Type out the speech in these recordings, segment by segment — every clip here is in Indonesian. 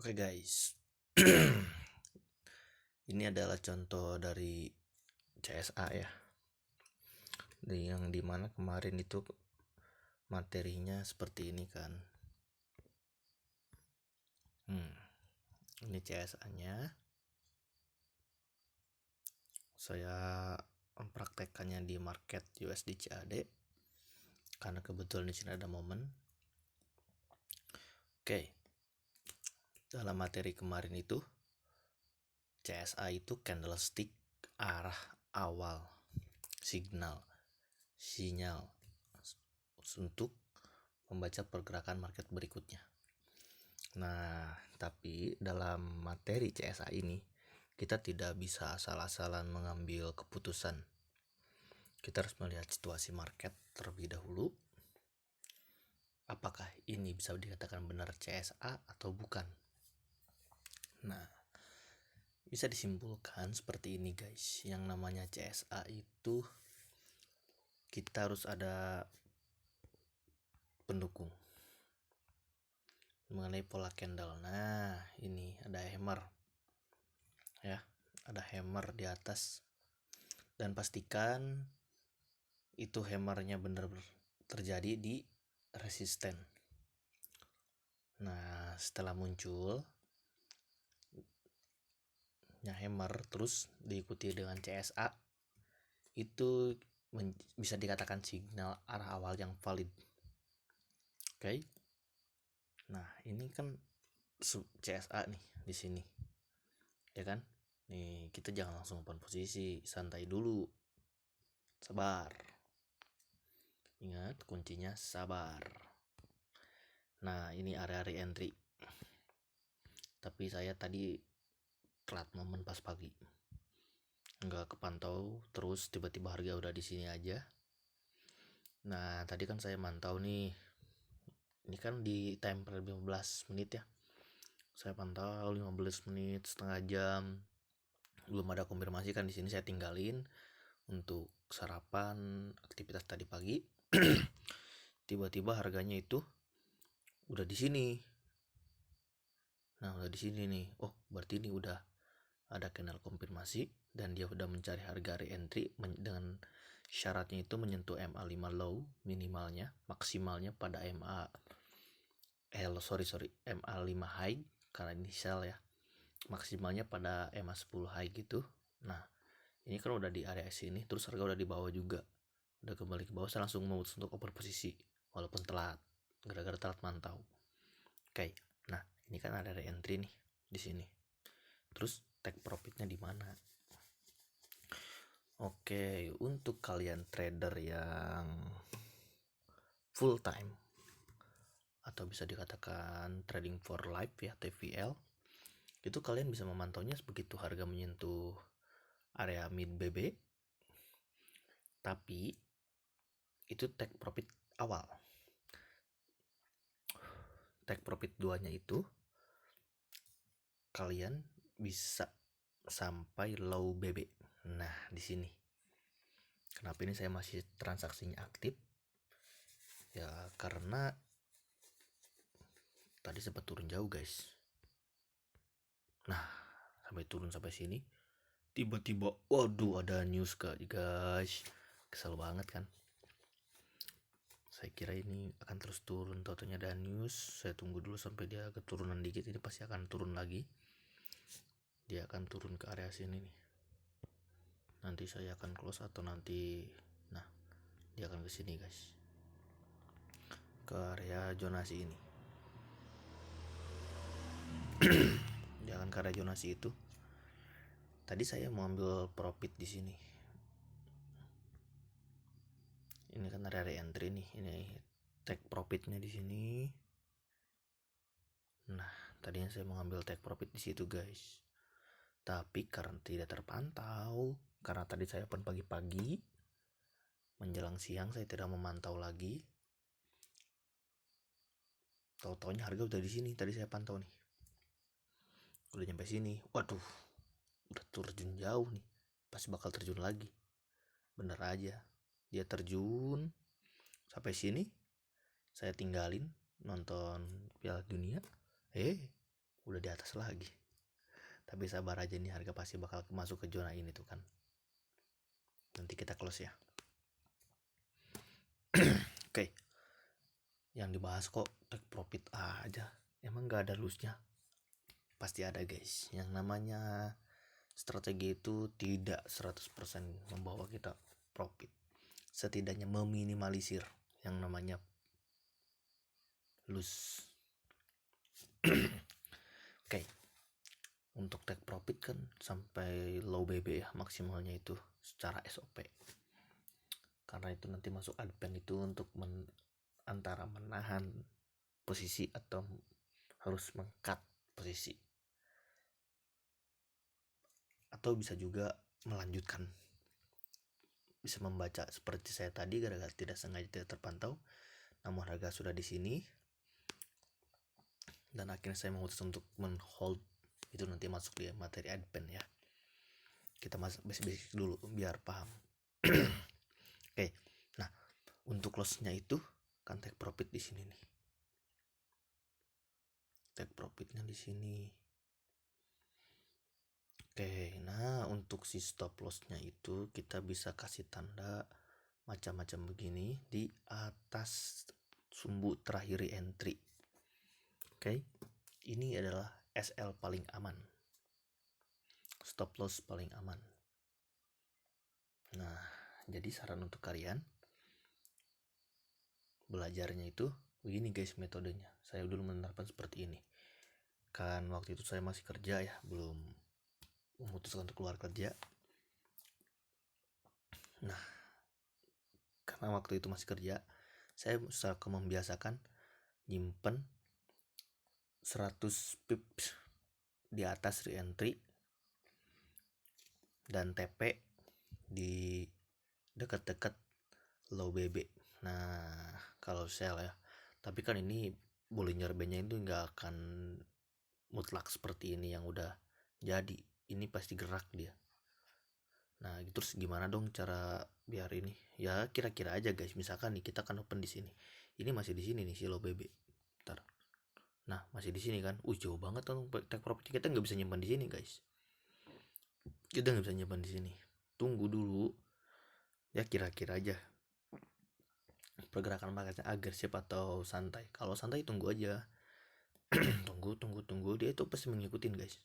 Oke guys, ini adalah contoh dari CSA ya, yang dimana kemarin itu materinya seperti ini kan. Ini CSA-nya. Saya mempraktekkannya di market USD CAD karena kebetulan di sini ada momen. Oke, dalam materi kemarin itu CSA itu candlestick arah awal sinyal untuk membaca pergerakan market berikutnya. Nah, tapi dalam materi CSA ini kita tidak bisa asal-asalan mengambil keputusan. Kita harus melihat situasi market terlebih dahulu. Apakah ini bisa dikatakan benar CSA atau bukan? Nah, bisa disimpulkan seperti ini guys. Yang namanya CSA itu kita harus ada pendukung mengenai pola candle. Nah, ini ada hammer ya, ada hammer di atas, dan pastikan itu hammernya benar terjadi di resisten. Nah, setelah muncul hammer terus diikuti dengan CSA, itu bisa dikatakan signal arah awal yang valid. Oke. Nah, ini kan CSA nih di sini. Ya kan? Nih, kita jangan langsung open posisi, santai dulu. Sabar. Ingat kuncinya sabar. Nah, ini area re-entry. Tapi saya tadi telat momen pas pagi. Nggak kepantau, terus tiba-tiba harga udah di sini aja. Nah, tadi kan saya mantau nih. Ini kan di timer 15 menit ya. Saya pantau 15 menit, setengah jam. Belum ada konfirmasi kan, di sini saya tinggalin untuk sarapan, aktivitas tadi pagi. Tiba-tiba harganya itu udah di sini. Nah, udah di sini nih. Oh, berarti ini udah ada kanal konfirmasi dan dia udah mencari harga re-entry dengan syaratnya itu menyentuh MA5 low minimalnya, maksimalnya pada MA5 high karena ini sell ya. Maksimalnya pada MA10 high gitu. Nah, ini kan udah di area sini, terus harga udah di bawah juga. Udah kembali ke bawah, saya langsung memutus untuk oper posisi walaupun telat, gara-gara telat mantau. Oke. Nah, ini kan ada re-entry nih di sini. Terus take profitnya di mana? Oke, untuk kalian trader yang full time atau bisa dikatakan trading for life ya, TVL, itu kalian bisa memantaunya begitu harga menyentuh area mid BB, tapi itu take profit awal. Take profit 2-nya itu kalian bisa sampai low BB. Nah, di sini. Kenapa ini saya masih transaksinya aktif? Ya, karena tadi sempat turun jauh, guys. Nah, sampai turun sampai sini. Tiba-tiba, waduh, ada news guys. Kesel banget kan. Saya kira ini akan terus turun, totalnya ada news. Saya tunggu dulu sampai dia keturunan dikit, ini pasti akan turun lagi. Dia akan turun ke area sini nih. Nanti saya akan close atau nanti, nah, dia akan ke sini guys, ke area zonasi ini. Dia akan ke area zonasi itu. Tadi saya mau ambil profit di sini. Ini kan area re-entry nih, ini take profitnya di sini. Nah, tadinya saya mau ambil take profit di situ guys, tapi karena tidak terpantau, karena tadi saya open pagi-pagi, menjelang siang saya tidak memantau lagi. Tahu-taunya harga udah di sini, tadi saya pantau nih. Udah nyampe sini, waduh, udah terjun jauh nih, pasti bakal terjun lagi. Bener aja, dia terjun sampai sini, saya tinggalin nonton Piala Dunia. udah di atas lagi. Tapi sabar aja nih, harga pasti bakal masuk ke zona ini tuh kan. Nanti kita close ya. Oke. Yang dibahas kok take profit aja. Emang gak ada loss-nya? Pasti ada guys. Yang namanya strategi itu tidak 100% membawa kita profit. Setidaknya meminimalisir yang namanya loss. Oke. Untuk take profit kan sampai low BB ya, maksimalnya itu secara SOP. Karena itu nanti masuk advance itu untuk antara menahan posisi atau harus meng-cut posisi, atau bisa juga melanjutkan, bisa membaca seperti saya tadi, gara-gara tidak sengaja tidak terpantau namun harga sudah di sini, dan akhirnya saya memutuskan untuk men-hold. Itu nanti masuk di materi advance ya. Kita masuk basic dulu biar paham. Oke. Nah, untuk loss-nya itu kan take profit di sini nih. Take profitnya di sini. Oke, nah untuk si stop loss-nya itu kita bisa kasih tanda macam-macam begini di atas sumbu terakhir entry. Oke, ini adalah SL paling aman, stop loss paling aman. Nah, jadi saran untuk kalian belajarnya itu begini guys, metodenya. Saya dulu menerapkan seperti ini. Kan waktu itu saya masih kerja ya, belum memutuskan untuk keluar kerja. Nah, karena waktu itu masih kerja, saya membiasakan nyimpen 100 pips di atas re-entry dan TP di dekat-dekat low BB. Nah, kalau sell ya. Tapi kan ini Bollinger Band-nya itu nggak akan mutlak seperti ini yang udah jadi. Ini pasti gerak dia. Nah, terus gimana dong cara biar ini? Ya kira-kira aja guys. Misalkan nih kita kan open di sini. Ini masih di sini nih si low BB. Bentar. Nah, masih di sini kan. Jauh banget kan take profit, kita nggak bisa nyimpan di sini guys. Kita nggak bisa nyimpan di sini. Tunggu dulu. Ya kira-kira aja pergerakan marketnya agresif atau santai. Kalau santai tunggu aja. tunggu dia itu pasti mengikutin guys.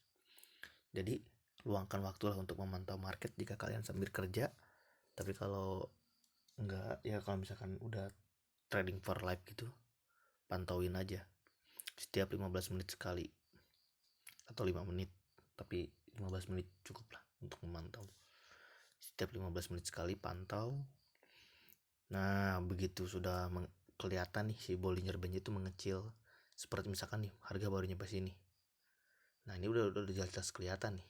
Jadi luangkan waktu lah untuk memantau market jika kalian sambil kerja. Tapi kalau enggak ya, kalau misalkan udah trading for life gitu, pantauin aja setiap 15 menit sekali atau 5 menit, tapi 15 menit cukup lah untuk memantau. Setiap 15 menit sekali pantau. Nah, begitu sudah kelihatan nih si Bollinger Band itu mengecil, seperti misalkan nih harga baru nyampe sini. Nah, ini udah jelas kelihatan nih.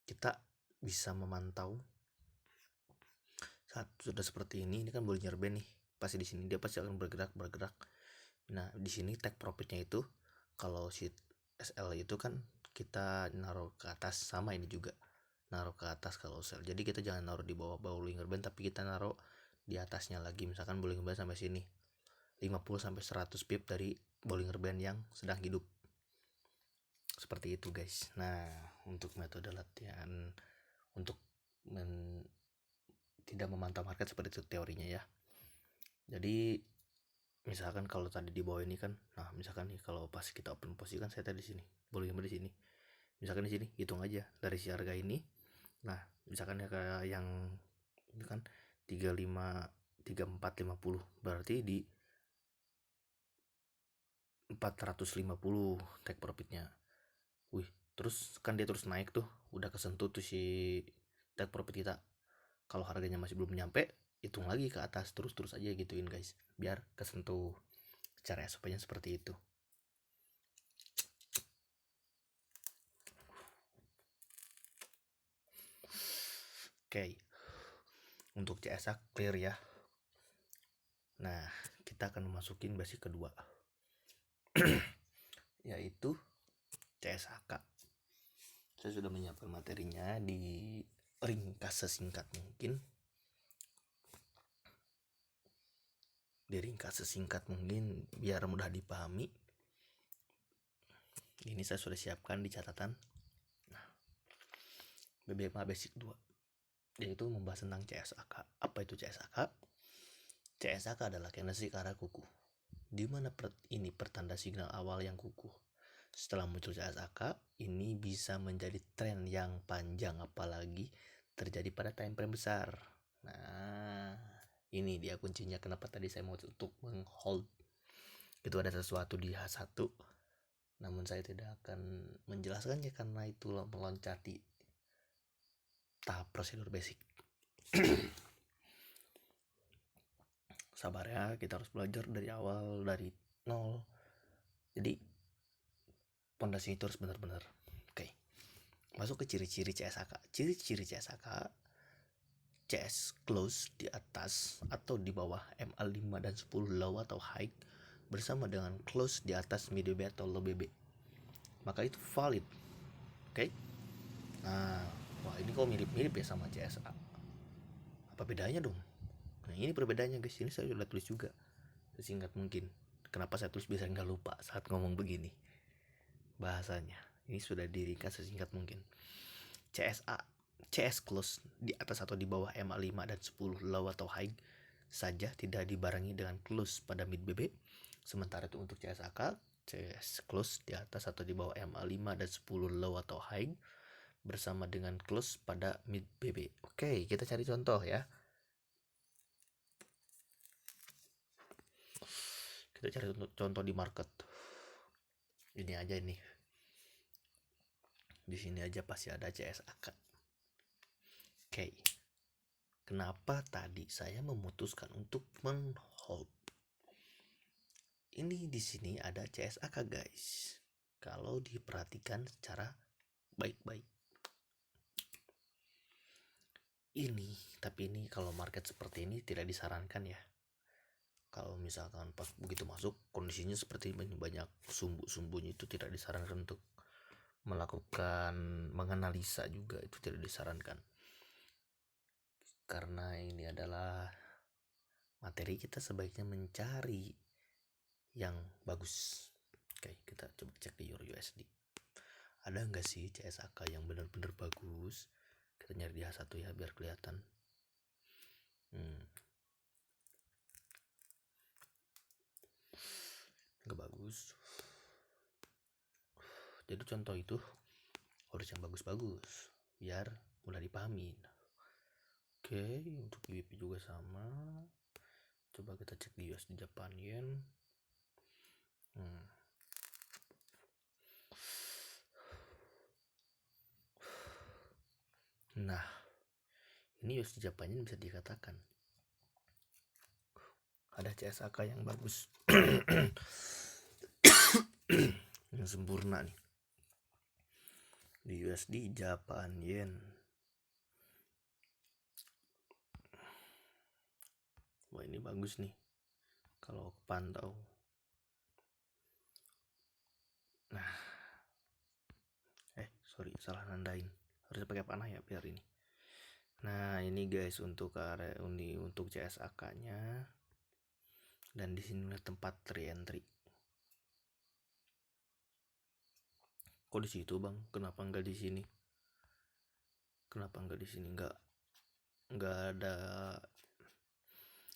Kita bisa memantau saat sudah seperti ini kan Bollinger Band nih. Pasti di sini dia pasti akan bergerak. Nah, di sini take profitnya itu kalau si SL itu kan kita naruh ke atas, sama ini juga naruh ke atas kalau sell. Jadi kita jangan naruh di bawah Bollinger Band, tapi kita naruh di atasnya lagi. Misalkan Bollinger Band sampai sini 50 sampai 100 pip dari Bollinger Band yang sedang hidup. Seperti itu guys. Nah, untuk metode latihan untuk tidak memantau market seperti itu teorinya ya. Jadi misalkan kalau tadi di bawah ini kan, nah misalkan nih kalau pas kita open posisi kan saya tadi di sini, Bollinger Band di sini. Misalkan di sini hitung aja dari si harga ini. Nah, misalkan ya kayak yang itu kan 3450, berarti di 450 take profitnya. Terus kan dia terus naik tuh, udah kesentuh tuh si take profit kita. Kalau harganya masih belum nyampe, hitung lagi ke atas, terus aja gituin guys, biar kesentuh. Cara SOP-nya seperti itu. Oke. Untuk CSA clear ya. Nah, kita akan memasukin basic kedua. Yaitu CSHK. Saya sudah menyiapkan materinya, di ringkas sesingkat mungkin. Biar mudah dipahami. Ini saya sudah siapkan di catatan. Nah, BBMA Basic 2, yaitu membahas tentang CSAK. Apa itu CSAK? CSAK adalah kinesis arah kuku, di mana ini pertanda signal awal yang kukuh. Setelah muncul CSAK, ini bisa menjadi tren yang panjang, apalagi terjadi pada time frame besar. Nah, ini dia kuncinya kenapa tadi saya mau untuk menghold. Itu ada sesuatu di H1, namun saya tidak akan menjelaskannya karena itu meloncati tahap prosedur basic. Sabar ya, kita harus belajar dari awal, dari nol. Jadi pondasi itu harus benar-benar. Oke. Masuk ke ciri-ciri CSAK. Ciri-ciri CSAK: CS close di atas atau di bawah MA5 dan 10 low atau high bersama dengan close di atas mid BB atau low BB, maka itu valid. Oke. Nah, wah ini kok mirip-mirip ya sama CSA. Apa bedanya dong? Nah, ini perbedaannya guys. Ini saya sudah tulis juga sesingkat mungkin. Kenapa saya tulis biar nggak lupa saat ngomong begini bahasanya. Ini sudah diringkas sesingkat mungkin. CS close di atas atau di bawah MA5 dan 10 low atau high saja, tidak dibarengi dengan close pada mid BB. Sementara itu untuk CSAK, CS close di atas atau di bawah MA5 dan 10 low atau high bersama dengan close pada mid BB. Oke, kita cari contoh ya. Kita cari contoh di market. Ini aja nih. Di sini aja pasti ada CSAK. Oke. Kenapa tadi saya memutuskan untuk men-hold? Ini di sini ada CSAK guys. Kalau diperhatikan secara baik-baik. Tapi ini kalau market seperti ini tidak disarankan ya. Kalau misalkan pas begitu masuk kondisinya seperti banyak sumbu-sumbunya, itu tidak disarankan untuk melakukan menganalisa juga, itu tidak disarankan. Karena ini adalah materi kita sebaiknya mencari yang bagus. Oke, kita coba cek di EURUSD. Ada nggak sih CSAK yang benar-benar bagus? Kita nyari di H1 ya biar kelihatan. Nggak bagus. Jadi contoh itu harus yang bagus-bagus biar mudah dipahami. Oke, untuk GBP juga sama. Coba kita cek di USD Japan Yen. Nah, ini USD Japan Yen bisa dikatakan ada CSAK yang bagus. Yang sempurna nih di USD Japan Yen. Wah, ini bagus nih kalau kepantau. Nah, sorry, salah nandain. Harusnya pakai panah ya biar ini. Nah, ini guys untuk area untuk CSAK-nya. Dan di sini tempat re-entry. Kok di situ, Bang? Kenapa enggak di sini? Enggak ada.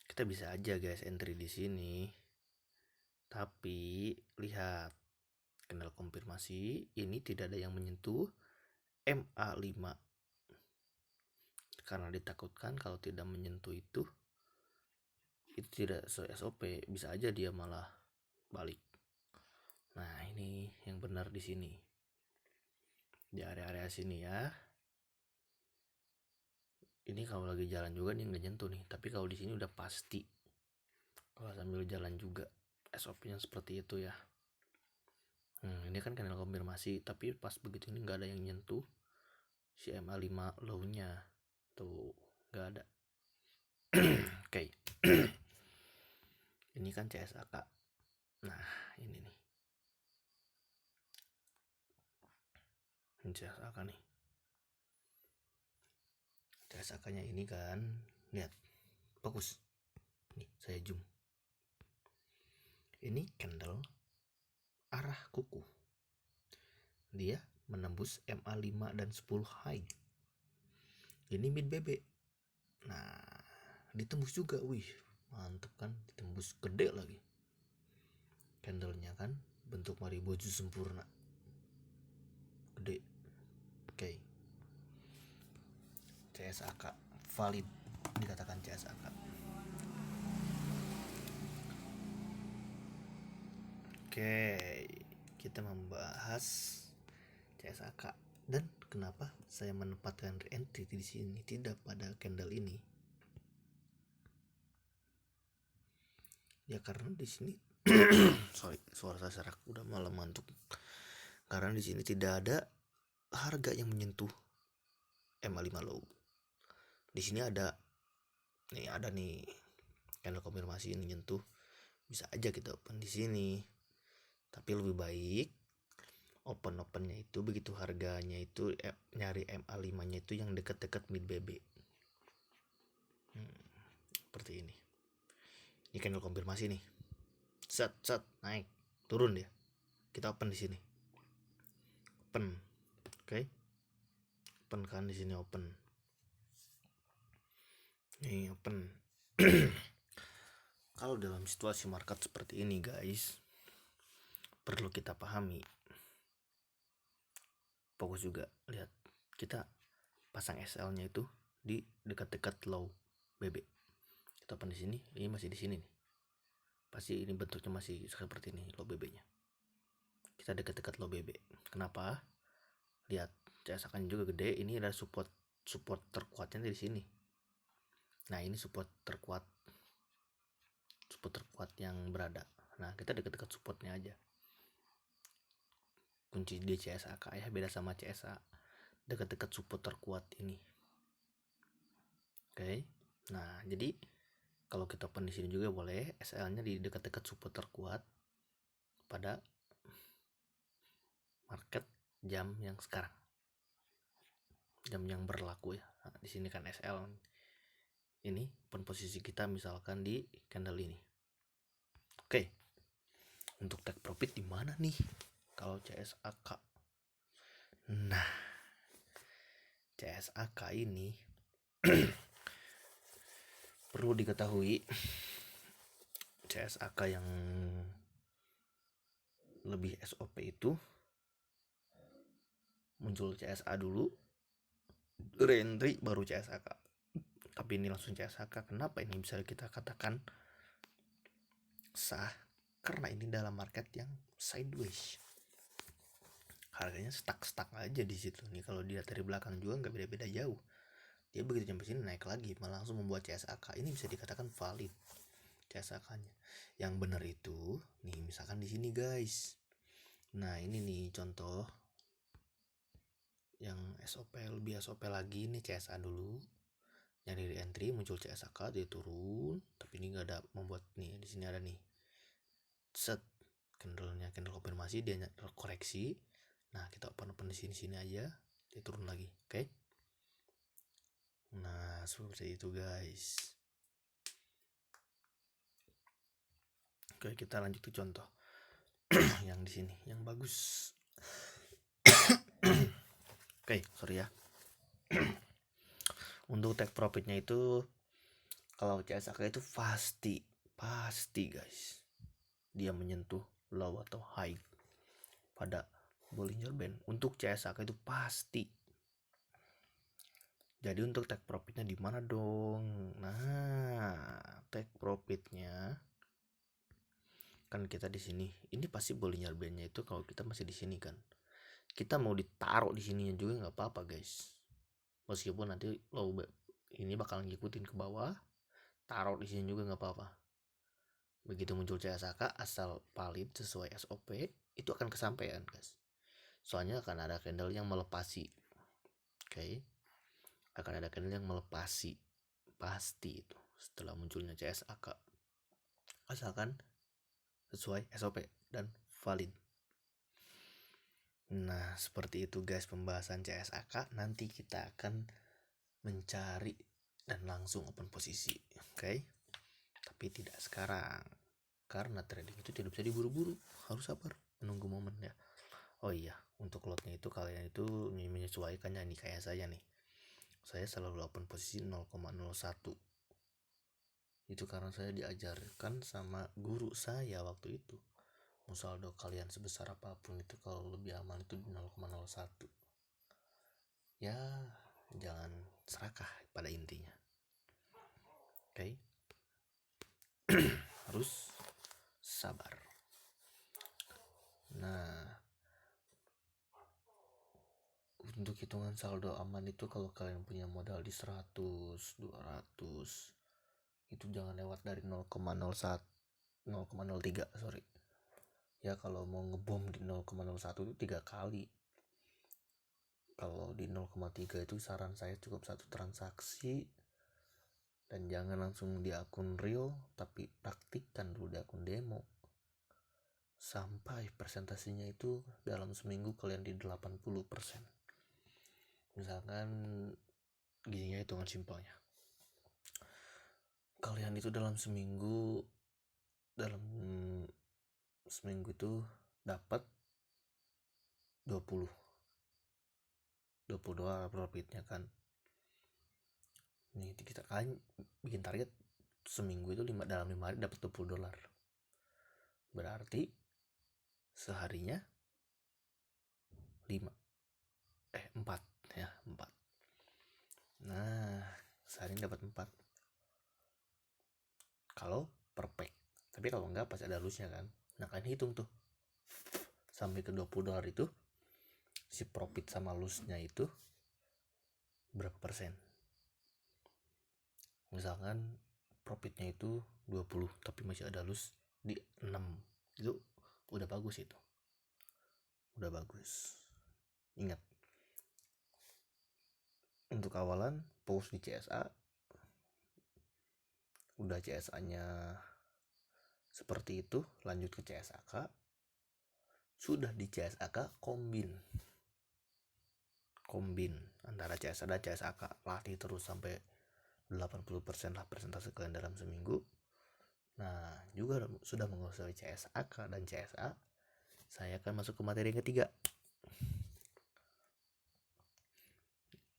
Kita bisa aja guys entry di sini. Tapi lihat candle konfirmasi ini tidak ada yang menyentuh MA5. Karena ditakutkan kalau tidak menyentuh itu tidak SOP, bisa aja dia malah balik. Nah, ini yang benar di sini. Di area-area sini ya. Ini kalau lagi jalan juga nih nggak nyentuh nih, tapi kalau di sini udah pasti. Kalau sambil jalan juga SOP-nya seperti itu ya. Ini kan candle konfirmasi, tapi pas begitu ini nggak ada yang nyentuh si MA5 low-nya. Tuh, nggak ada. Oke. Ini kan CSAK. Nah, ini nih. Ini CSAK nih. CSAK-nya ini kan, lihat. Fokus. Nih, saya zoom. Ini candle arah kuku. dia menembus MA5 dan 10 high. Ini mid BB. Nah, ditembus juga, wih, mantep kan, ditembus gede lagi. Candlenya kan bentuk maribozu sempurna. Gede. Oke. CSAK valid dikatakan CSAK. Oke, kita membahas CSAK dan kenapa saya menempatkan re-entry di sini tidak pada candle ini. Ya karena di sini sorry, suara saya serak, udah malam ngantuk. Karena di sini tidak ada harga yang menyentuh MA5 low. Di sini ada nih candle konfirmasi ini nyentuh, bisa aja kita open di sini. Tapi lebih baik opennya itu begitu harganya itu nyari MA5-nya itu yang dekat-dekat mid BB. Seperti ini. Ini candle konfirmasi nih. Set naik, turun dia. Kita open di sini. Open. Oke. Open kan di sini open. Nih open. Kalau dalam situasi market seperti ini guys, perlu kita pahami. Fokus juga, lihat kita pasang SL-nya itu di dekat-dekat low BB. Kita open di sini, ini masih di sini nih. Pasti ini bentuknya masih seperti ini low BB-nya. Kita dekat-dekat low BB. Kenapa? Lihat, CSAK-nya juga gede. Ini ada support terkuatnya di sini. Nah, ini support terkuat yang berada. Nah, kita dekat-dekat supportnya aja. Kunci di CSAK ya beda sama CSA, dekat-dekat support terkuat ini. Oke. Nah, jadi kalau kita open di sini juga boleh, SL-nya di dekat-dekat support terkuat pada market jam yang sekarang. Jam yang berlaku ya. Nah, di sini kan SL ini open posisi kita misalkan di candle ini. Oke. Untuk take profit di mana nih? Kalau CSAK. Nah, CSAK ini perlu diketahui, CSAK yang lebih SOP itu muncul CSA dulu, re-entry baru CSAK. Tapi ini langsung CSAK. Kenapa ini bisa kita katakan sah? Karena ini dalam market yang sideways. Harganya stuck aja di situ nih. Kalau dia dari belakang juga nggak beda-beda jauh. Dia begitu sampai sini naik lagi, malah langsung membuat CSAK. Ini bisa dikatakan valid CSAK-nya. Yang benar itu nih, misalkan di sini guys. Nah, ini nih contoh yang SOP, lebih SOP lagi nih, CSA dulu. Yang dari entry muncul CSAK, dia turun, tapi ini nggak ada membuat nih, di sini ada nih. Set candle konfirmasi, dia koreksi. Nah, kita open di sini aja, dia turun lagi. Oke. Nah, seperti itu guys. Oke, kita lanjut ke contoh yang di sini, yang bagus. Oke, sorry ya. Untuk take profitnya itu kalau CSAK itu pasti guys, dia menyentuh low atau high pada Bollinger Band. Untuk CSAK itu pasti. Jadi untuk take profitnya di mana dong? Nah, take profitnya kan kita di sini. Ini pasti Bollinger Band-nya itu kalau kita masih di sini kan. Kita mau ditaruh di sininya juga nggak apa-apa guys. Meskipun nanti low ini bakal ngikutin ke bawah, taruh di sini juga nggak apa-apa. Begitu muncul CSAK asal valid sesuai SOP, itu akan kesampaian guys. Soalnya akan ada candle yang melepasi. Oke. Akan ada candle yang melepasi. Pasti itu setelah munculnya CSAK. Asalkan sesuai SOP dan valid. Nah, seperti itu guys pembahasan CSAK. Nanti kita akan mencari dan langsung open posisi. Oke. Tapi tidak sekarang. Karena trading itu tidak bisa diburu-buru. Harus sabar menunggu momen ya. Oh iya, Untuk lotnya itu kalian itu menyesuaikannya nih, kayak saya nih. Saya selalu open posisi 0,01. Itu karena saya diajarkan sama guru saya waktu itu. Saldo kalian sebesar apapun itu kalau lebih aman itu di 0,01. Ya, jangan serakah pada intinya. Oke. Harus sabar. Nah, untuk hitungan saldo aman itu kalau kalian punya modal di 100, 200, itu jangan lewat dari 0,01, 0,03, sorry. Ya kalau mau ngebom di 0,01 itu 3 kali. Kalau di 0,3 itu saran saya cukup 1 transaksi. Dan jangan langsung di akun real, tapi praktikkan dulu di akun demo. Sampai presentasinya itu dalam seminggu kalian di 80%. Misalkan gini ya hitungan simpelnya. Kalian itu dalam seminggu itu dapat 20 dolar profitnya kan. Nih kita kan bikin target seminggu itu dalam 5 hari dapat 20 dolar. Berarti seharinya 4 ya, 4. Nah, sehari dapat 4 kalau perfect. Tapi kalau enggak pasti ada loss-nya kan. Nah, kalian hitung tuh sampai ke 20 dolar itu si profit sama loss-nya itu berapa persen. Misalkan profitnya itu 20 tapi masih ada loss di 6. Itu udah bagus itu. Udah bagus. Ingat, untuk awalan post di CSA, udah CSA-nya seperti itu, lanjut ke CSAK. Sudah di CSAK kombin antara CSA dan CSAK, latih terus sampai 80% lah persentase kalian dalam seminggu. Nah, juga sudah menguasai CSAK dan CSA, saya akan masuk ke materi yang ketiga.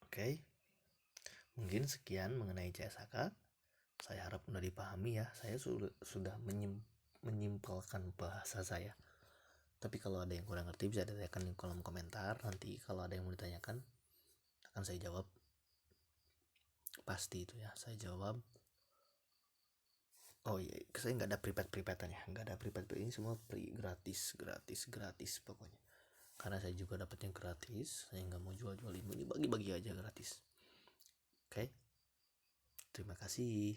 Oke. Mungkin sekian mengenai CSAK. Saya harap mudah dipahami ya. Saya sudah menyimpulkan bahasa saya. Tapi kalau ada yang kurang ngerti bisa ditanyakan di kolom komentar. Nanti kalau ada yang mau ditanyakan akan saya jawab. Pasti itu ya, saya jawab. Oh iya, saya nggak ada private-privatean ya, nggak ada private, ini semua free, gratis pokoknya. Karena saya juga dapatnya gratis, saya nggak mau jual-jual ini, bagi-bagi aja gratis. Oke, terima kasih.